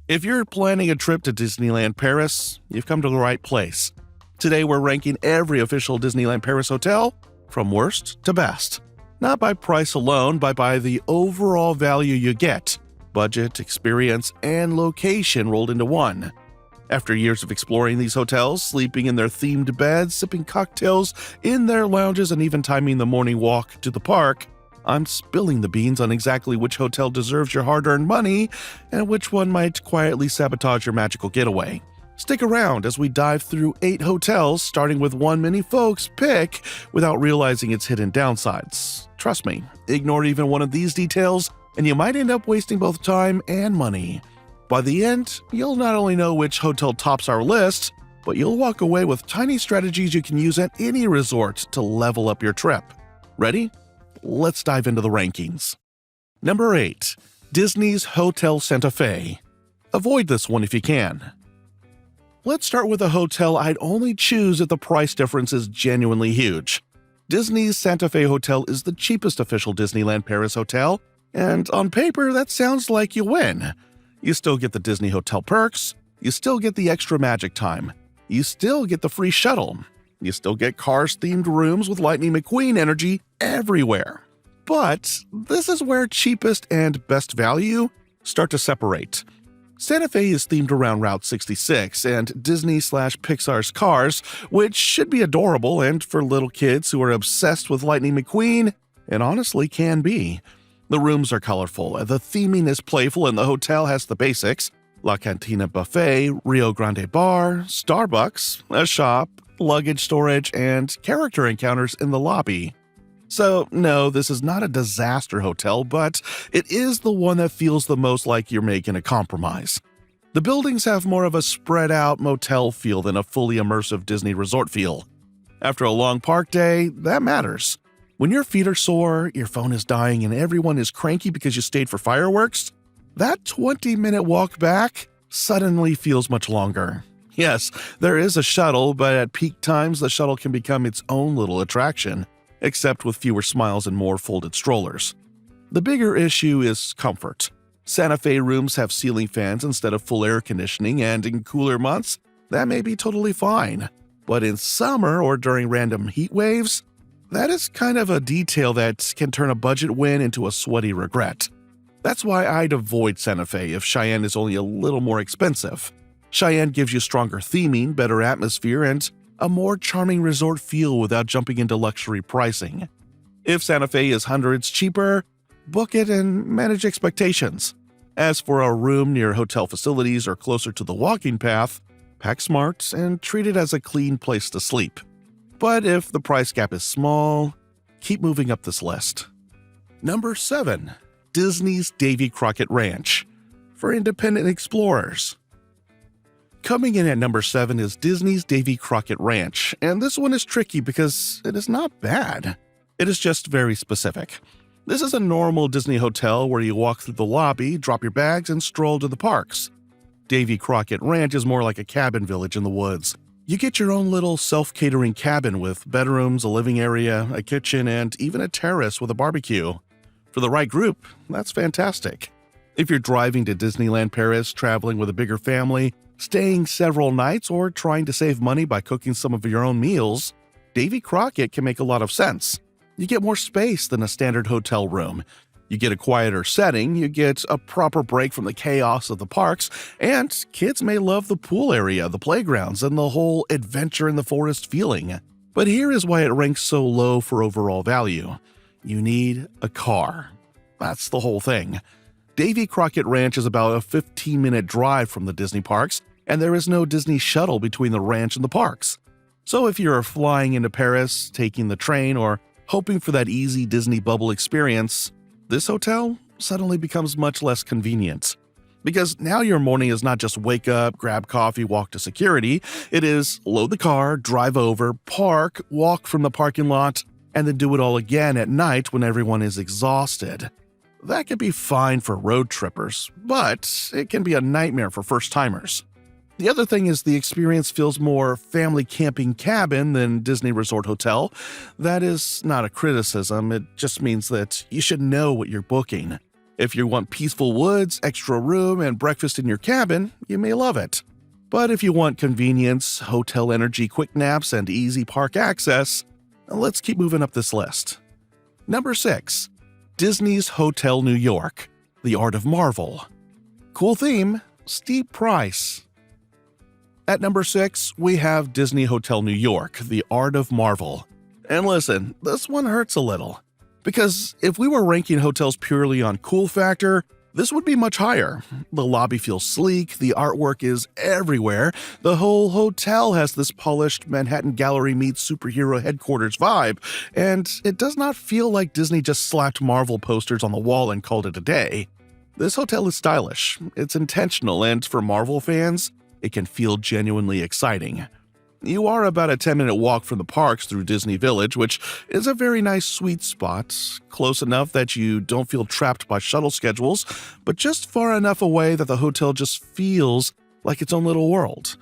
If you're planning a trip to Disneyland Paris, you've come to the right place. Today we're ranking every official Disneyland Paris hotel from worst to best. Not by price alone, but by the overall value you get. Budget, experience, and location rolled into one. After years of exploring these hotels, sleeping in their themed beds, sipping cocktails in their lounges, and even timing the morning walk to the park, I'm spilling the beans on exactly which hotel deserves your hard-earned money and which one might quietly sabotage your magical getaway. Stick around as we dive through 8 hotels, starting with one many folks pick without realizing its hidden downsides. Trust me, ignore even one of these details, and you might end up wasting both time and money. By the end, you'll not only know which hotel tops our list, but you'll walk away with tiny strategies you can use at any resort to level up your trip. Ready? Let's dive into the rankings. Number 8. Disney's Hotel Santa Fe. Avoid this one if you can. Let's start with a hotel I'd only choose if the price difference is genuinely huge. Disney's Santa Fe Hotel is the cheapest official Disneyland Paris hotel, and on paper that sounds like you win. You still get the Disney hotel perks, you still get the extra magic time, you still get the free shuttle, you still get Cars-themed rooms with Lightning McQueen energy everywhere. But this is where cheapest and best value start to separate. Santa Fe is themed around Route 66 and Disney/Pixar's Cars, which should be adorable, and for little kids who are obsessed with Lightning McQueen, it honestly can be. The rooms are colorful, the theming is playful, and the hotel has the basics: La Cantina Buffet, Rio Grande Bar, Starbucks, a shop, luggage storage, and character encounters in the lobby. So, no, this is not a disaster hotel, but it is the one that feels the most like you're making a compromise. The buildings have more of a spread-out motel feel than a fully immersive Disney resort feel. After a long park day, that matters. When your feet are sore, your phone is dying, and everyone is cranky because you stayed for fireworks, that 20-minute walk back suddenly feels much longer. Yes, there is a shuttle, but at peak times, the shuttle can become its own little attraction, except with fewer smiles and more folded strollers. The bigger issue is comfort. Santa Fe rooms have ceiling fans instead of full air conditioning, and in cooler months, that may be totally fine. But in summer or during random heat waves, that is kind of a detail that can turn a budget win into a sweaty regret. That's why I'd avoid Santa Fe if Cheyenne is only a little more expensive. Cheyenne gives you stronger theming, better atmosphere, and a more charming resort feel without jumping into luxury pricing. If Santa Fe is hundreds cheaper, book it and manage expectations. As for a room near hotel facilities or closer to the walking path, pack smart and treat it as a clean place to sleep. But if the price gap is small, keep moving up this list. Number 7. Disney's Davy Crockett Ranch. For independent explorers. Coming in at number 7 is Disney's Davy Crockett Ranch, and this one is tricky because it is not bad. It is just very specific. This is a normal Disney hotel where you walk through the lobby, drop your bags, and stroll to the parks. Davy Crockett Ranch is more like a cabin village in the woods. You get your own little self-catering cabin with bedrooms, a living area, a kitchen, and even a terrace with a barbecue. For the right group, that's fantastic. If you're driving to Disneyland Paris, traveling with a bigger family, staying several nights, or trying to save money by cooking some of your own meals, Davy Crockett can make a lot of sense. You get more space than a standard hotel room. You get a quieter setting, you get a proper break from the chaos of the parks, and kids may love the pool area, the playgrounds, and the whole adventure in the forest feeling. But here is why it ranks so low for overall value. You need a car. That's the whole thing. Davy Crockett Ranch is about a 15-minute drive from the Disney parks, and there is no Disney shuttle between the ranch and the parks. So if you're flying into Paris, taking the train, or hoping for that easy Disney bubble experience, this hotel suddenly becomes much less convenient. Because now your morning is not just wake up, grab coffee, walk to security. It is load the car, drive over, park, walk from the parking lot, and then do it all again at night when everyone is exhausted. That can be fine for road trippers, but it can be a nightmare for first-timers. The other thing is the experience feels more family camping cabin than Disney Resort Hotel. That is not a criticism, it just means that you should know what you're booking. If you want peaceful woods, extra room, and breakfast in your cabin, you may love it. But if you want convenience, hotel energy, quick naps, and easy park access, let's keep moving up this list. Number 6. Disney's Hotel New York, The Art of Marvel. Cool theme, steep price. At number 6, we have Disney Hotel New York, The Art of Marvel. And listen, this one hurts a little. Because if we were ranking hotels purely on cool factor, this would be much higher. The lobby feels sleek, the artwork is everywhere, the whole hotel has this polished Manhattan Gallery meets superhero headquarters vibe, and it does not feel like Disney just slapped Marvel posters on the wall and called it a day. This hotel is stylish, it's intentional, and for Marvel fans, it can feel genuinely exciting. You are about a 10-minute walk from the parks through Disney Village, which is a very nice sweet spot, close enough that you don't feel trapped by shuttle schedules, but just far enough away that the hotel just feels like its own little world.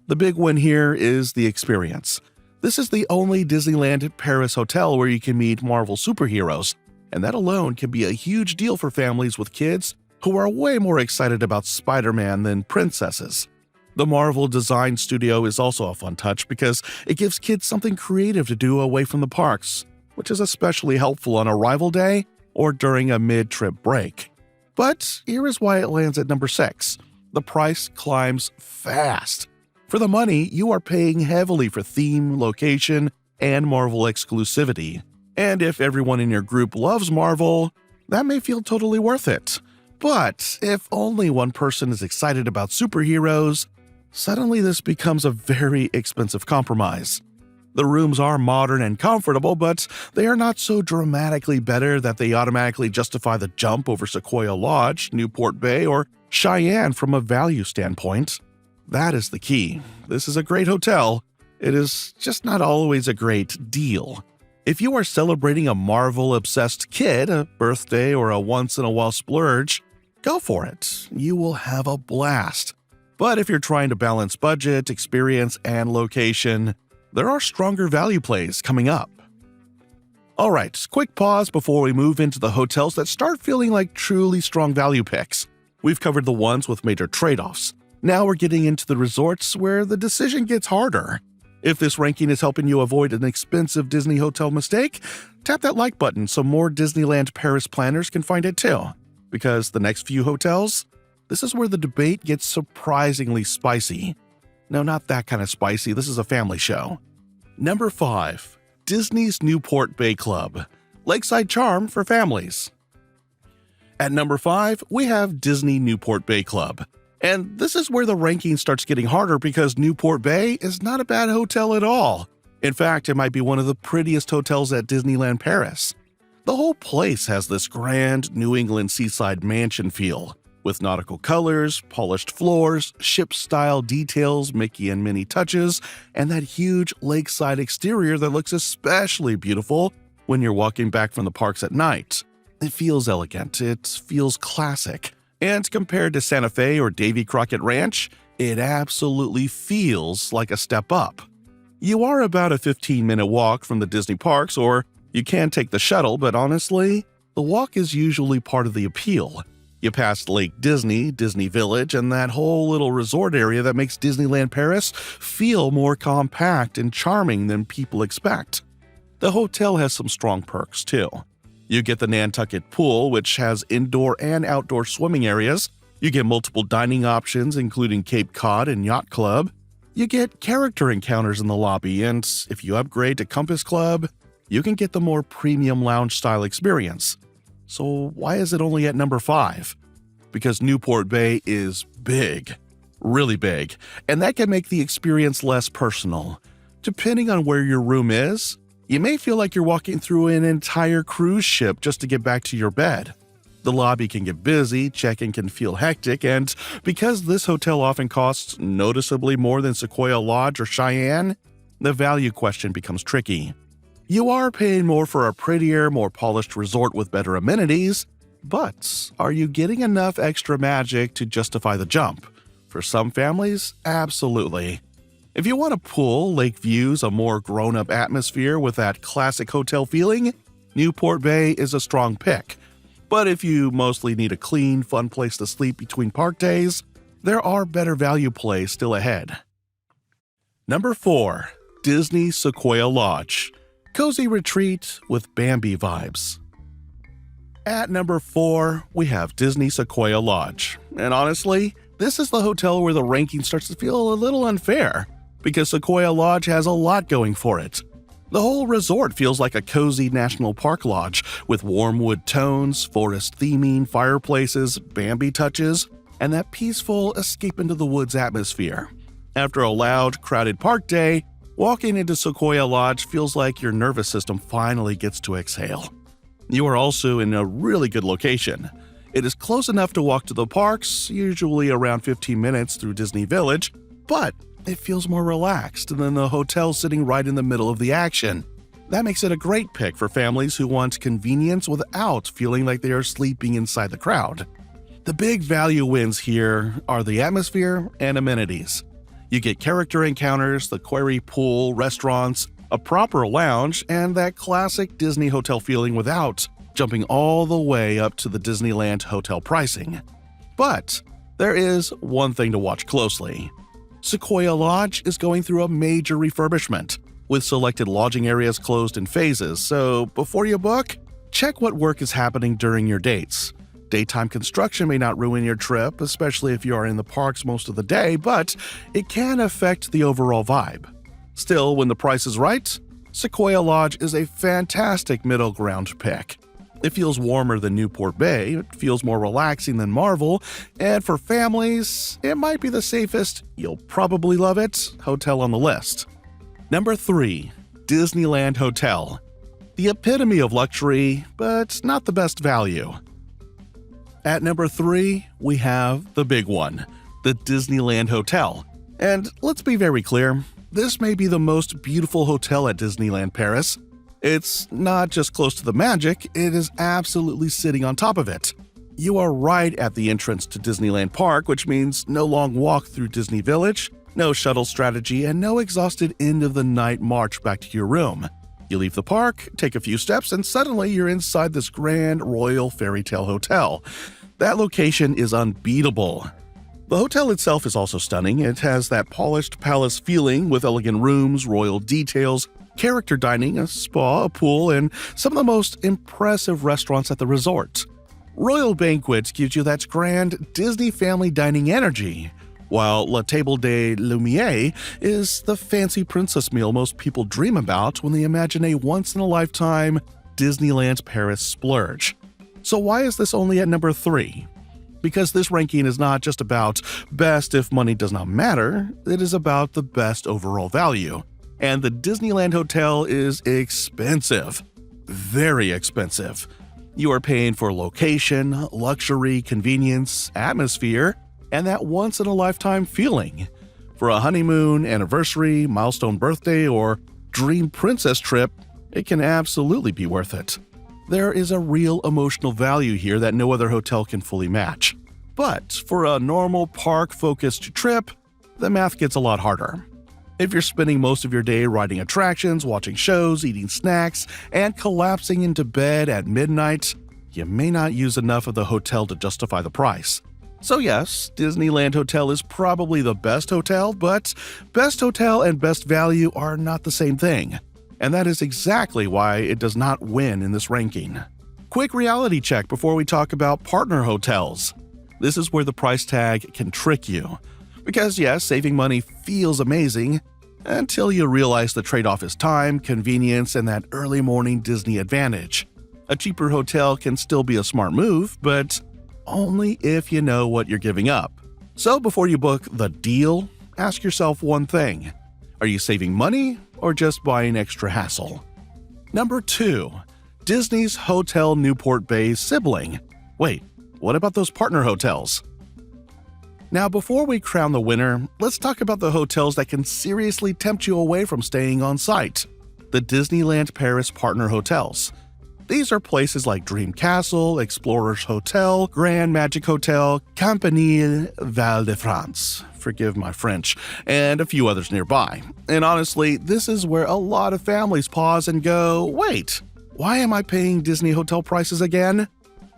The big win here is the experience. This is the only Disneyland Paris hotel where you can meet Marvel superheroes, and that alone can be a huge deal for families with kids who are way more excited about Spider-Man than princesses. The Marvel Design Studio is also a fun touch because it gives kids something creative to do away from the parks, which is especially helpful on arrival day or during a mid-trip break. But here is why it lands at number 6. The price climbs fast. For the money, you are paying heavily for theme, location, and Marvel exclusivity. And if everyone in your group loves Marvel, that may feel totally worth it. But if only one person is excited about superheroes, suddenly this becomes a very expensive compromise. The rooms are modern and comfortable, but they are not so dramatically better that they automatically justify the jump over Sequoia Lodge, Newport Bay, or Cheyenne from a value standpoint. That is the key. This is a great hotel. It is just not always a great deal. If you are celebrating a Marvel-obsessed kid, a birthday, or a once-in-a-while splurge, go for it. You will have a blast. But if you're trying to balance budget, experience, and location, there are stronger value plays coming up. Alright, quick pause before we move into the hotels that start feeling like truly strong value picks. We've covered the ones with major trade-offs. Now we're getting into the resorts where the decision gets harder. If this ranking is helping you avoid an expensive Disney hotel mistake, tap that like button so more Disneyland Paris planners can find it too. Because the next few hotels, this is where the debate gets surprisingly spicy. No, not that kind of spicy, this is a family show. Number 5. Disney's Newport Bay Club. Lakeside charm for families. At number 5, we have Disney Newport Bay Club. And this is where the ranking starts getting harder because Newport Bay is not a bad hotel at all. In fact, it might be one of the prettiest hotels at Disneyland Paris. The whole place has this grand New England seaside mansion feel, with nautical colors, polished floors, ship-style details, Mickey and Minnie touches, and that huge lakeside exterior that looks especially beautiful when you're walking back from the parks at night. It feels elegant, it feels classic, and compared to Santa Fe or Davy Crockett Ranch, it absolutely feels like a step up. You are about a 15-minute walk from the Disney parks, or you can take the shuttle, but honestly, the walk is usually part of the appeal. You pass Lake Disney, Disney Village, and that whole little resort area that makes Disneyland Paris feel more compact and charming than people expect. The hotel has some strong perks, too. You get the Nantucket Pool, which has indoor and outdoor swimming areas. You get multiple dining options, including Cape Cod and Yacht Club. You get character encounters in the lobby, and if you upgrade to Compass Club, you can get the more premium lounge-style experience. So why is it only at number 5? Because Newport Bay is big, really big, and that can make the experience less personal. Depending on where your room is, you may feel like you're walking through an entire cruise ship just to get back to your bed. The lobby can get busy, check-in can feel hectic, and because this hotel often costs noticeably more than Sequoia Lodge or Cheyenne, the value question becomes tricky. You are paying more for a prettier, more polished resort with better amenities, but are you getting enough extra magic to justify the jump? For some families, absolutely. If you want a pool, lake views, a more grown-up atmosphere with that classic hotel feeling, Newport Bay is a strong pick. But if you mostly need a clean, fun place to sleep between park days, there are better value plays still ahead. Number 4. Disney Sequoia Lodge. Cozy retreat with Bambi vibes. At number 4, we have Disney Sequoia Lodge. And honestly, this is the hotel where the ranking starts to feel a little unfair, because Sequoia Lodge has a lot going for it. The whole resort feels like a cozy national park lodge with warm wood tones, forest theming, fireplaces, Bambi touches, and that peaceful escape into the woods atmosphere. After a loud, crowded park day, walking into Sequoia Lodge feels like your nervous system finally gets to exhale. You are also in a really good location. It is close enough to walk to the parks, usually around 15 minutes through Disney Village, but it feels more relaxed than the hotel sitting right in the middle of the action. That makes it a great pick for families who want convenience without feeling like they are sleeping inside the crowd. The big value wins here are the atmosphere and amenities. You get character encounters, the quarry pool, restaurants, a proper lounge, and that classic Disney hotel feeling without jumping all the way up to the Disneyland hotel pricing. But there is one thing to watch closely. Sequoia Lodge is going through a major refurbishment, with selected lodging areas closed in phases, so before you book, check what work is happening during your dates. Daytime construction may not ruin your trip, especially if you are in the parks most of the day, but it can affect the overall vibe. Still, when the price is right, Sequoia Lodge is a fantastic middle ground pick. It feels warmer than Newport Bay, it feels more relaxing than Marvel, and for families, it might be the safest, you'll probably love it, hotel on the list. Number 3. Disneyland Hotel. The epitome of luxury, but not the best value. At number 3, we have the big one, the Disneyland Hotel. And let's be very clear, this may be the most beautiful hotel at Disneyland Paris. It's not just close to the magic, it is absolutely sitting on top of it. You are right at the entrance to Disneyland Park, which means no long walk through Disney Village, no shuttle strategy, and no exhausted end-of-the-night march back to your room. You leave the park, take a few steps, and suddenly you're inside this grand royal fairy tale hotel. That location is unbeatable. The hotel itself is also stunning. It has that polished palace feeling with elegant rooms, royal details, character dining, a spa, a pool, and some of the most impressive restaurants at the resort. Royal Banquets gives you that grand Disney family dining energy, while La Table des Lumières is the fancy princess meal most people dream about when they imagine a once-in-a-lifetime Disneyland Paris splurge. So why is this only at number 3? Because this ranking is not just about best if money does not matter, it is about the best overall value. And the Disneyland Hotel is expensive. Very expensive. You are paying for location, luxury, convenience, atmosphere, and that once-in-a-lifetime feeling. For a honeymoon, anniversary, milestone birthday, or dream princess trip, it can absolutely be worth it. There is a real emotional value here that no other hotel can fully match. But for a normal park-focused trip, the math gets a lot harder. If you're spending most of your day riding attractions, watching shows, eating snacks, and collapsing into bed at midnight, you may not use enough of the hotel to justify the price. So yes, Disneyland Hotel is probably the best hotel, but best hotel and best value are not the same thing. And that is exactly why it does not win in this ranking. Quick reality check before we talk about partner hotels. This is where the price tag can trick you. Because yes, saving money feels amazing, until you realize the trade-off is time, convenience, and that early morning Disney advantage. A cheaper hotel can still be a smart move, but only if you know what you're giving up. So before you book the deal, ask yourself one thing. Are you saving money or just buying extra hassle? Number 2. Disney's Hotel Newport Bay's sibling. Wait, what about those partner hotels? Now before we crown the winner, let's talk about the hotels that can seriously tempt you away from staying on site. The Disneyland Paris partner hotels. These are places like Dream Castle, Explorers Hotel, Grand Magic Hotel, Campanile Val de France, forgive my French, and a few others nearby. And honestly, this is where a lot of families pause and go, wait, why am I paying Disney hotel prices again?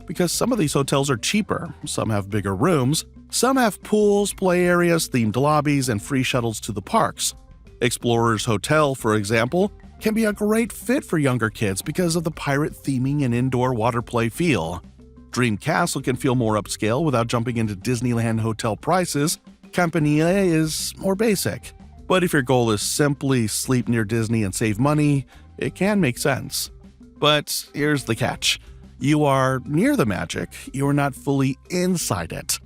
because some of these hotels are cheaper, some have bigger rooms, some have pools, play areas, themed lobbies, and free shuttles to the parks. Explorers Hotel, for example, can be a great fit for younger kids because of the pirate theming and indoor water play feel. Dream Castle can feel more upscale without jumping into Disneyland hotel prices. Campanile is more basic. But if your goal is simply sleep near Disney and save money, it can make sense. But here's the catch. You are near the magic, you are not fully inside it.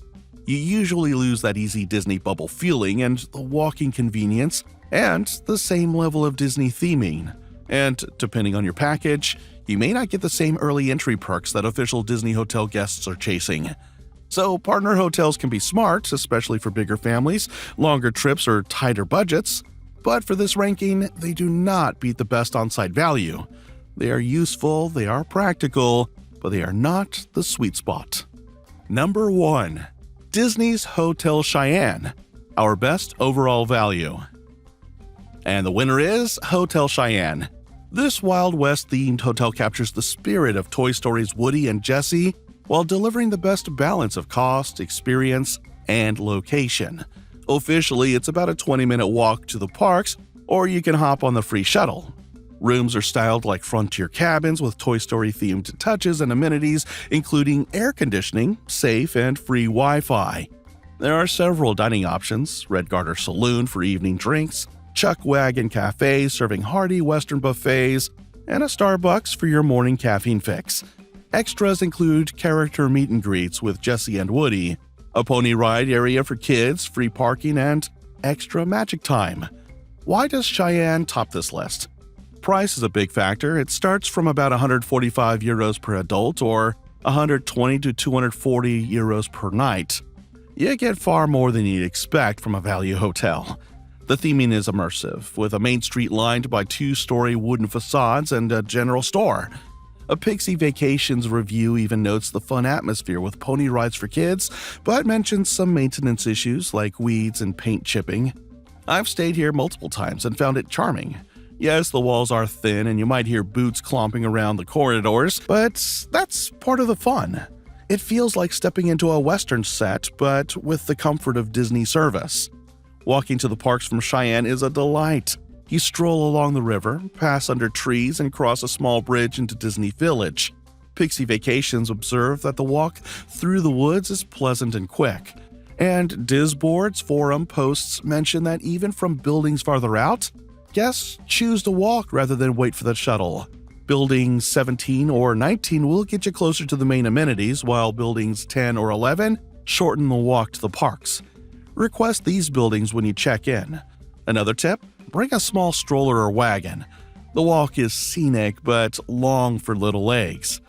You usually lose that easy Disney bubble feeling and the walking convenience and the same level of Disney theming. And depending on your package, you may not get the same early entry perks that official Disney hotel guests are chasing. So partner hotels can be smart, especially for bigger families, longer trips, or tighter budgets. But for this ranking, they do not beat the best on-site value. They are useful, they are practical, but they are not the sweet spot. Number 1. Disney's Hotel Cheyenne, our best overall value. And the winner is Hotel Cheyenne. This Wild West-themed hotel captures the spirit of Toy Story's Woody and Jessie while delivering the best balance of cost, experience, and location. Officially, it's about a 20-minute walk to the parks, or you can hop on the free shuttle. Rooms are styled like frontier cabins with Toy Story-themed touches and amenities, including air conditioning, safe, and free Wi-Fi. There are several dining options: Red Garter Saloon for evening drinks, Chuck Wagon Cafe serving hearty Western buffets, and a Starbucks for your morning caffeine fix. Extras include character meet and greets with Jessie and Woody, a pony ride area for kids, free parking, and extra magic time. Why does Cheyenne top this list? Price is a big factor. It starts from about 145 euros per adult or 120 to 240 euros per night. You get far more than you'd expect from a value hotel. The theming is immersive, with a main street lined by 2-story wooden facades and a general store. A Pixie Vacations review even notes the fun atmosphere with pony rides for kids, but mentions some maintenance issues like weeds and paint chipping. I've stayed here multiple times and found it charming. Yes, the walls are thin and you might hear boots clomping around the corridors, but that's part of the fun. It feels like stepping into a Western set, but with the comfort of Disney service. Walking to the parks from Cheyenne is a delight. You stroll along the river, pass under trees, and cross a small bridge into Disney Village. Pixie Vacations observe that the walk through the woods is pleasant and quick. And Disboard's forum posts mention that even from buildings farther out, guests choose to walk rather than wait for the shuttle. Buildings 17 or 19 will get you closer to the main amenities, while buildings 10 or 11 shorten the walk to the parks. Request these buildings when you check in. Another tip: bring a small stroller or wagon. The walk is scenic but long for little legs.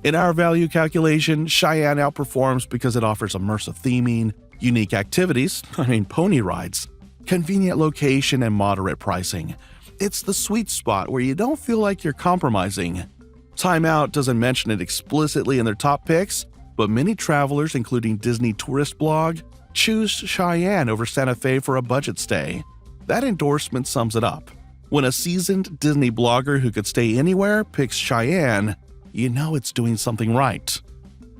In our value calculation, Cheyenne outperforms because it offers immersive theming, unique activities, pony rides, convenient location, and moderate pricing. It's the sweet spot where you don't feel like you're compromising. Time Out doesn't mention it explicitly in their top picks, but many travelers, including Disney Tourist Blog, choose Cheyenne over Santa Fe for a budget stay. That endorsement sums it up. When a seasoned Disney blogger who could stay anywhere picks Cheyenne, you know it's doing something right.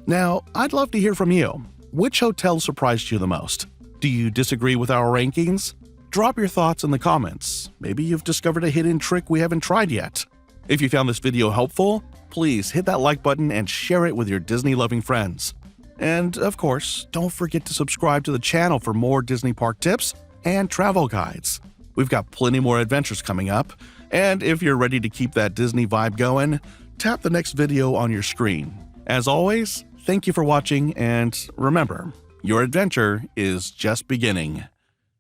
Now, I'd love to hear from you. Which hotel surprised you the most? Do you disagree with our rankings? Drop your thoughts in the comments. Maybe you've discovered a hidden trick we haven't tried yet. If you found this video helpful, please hit that like button and share it with your Disney-loving friends. And, of course, don't forget to subscribe to the channel for more Disney park tips and travel guides. We've got plenty more adventures coming up, and if you're ready to keep that Disney vibe going, tap the next video on your screen. As always, thank you for watching, and remember, your adventure is just beginning.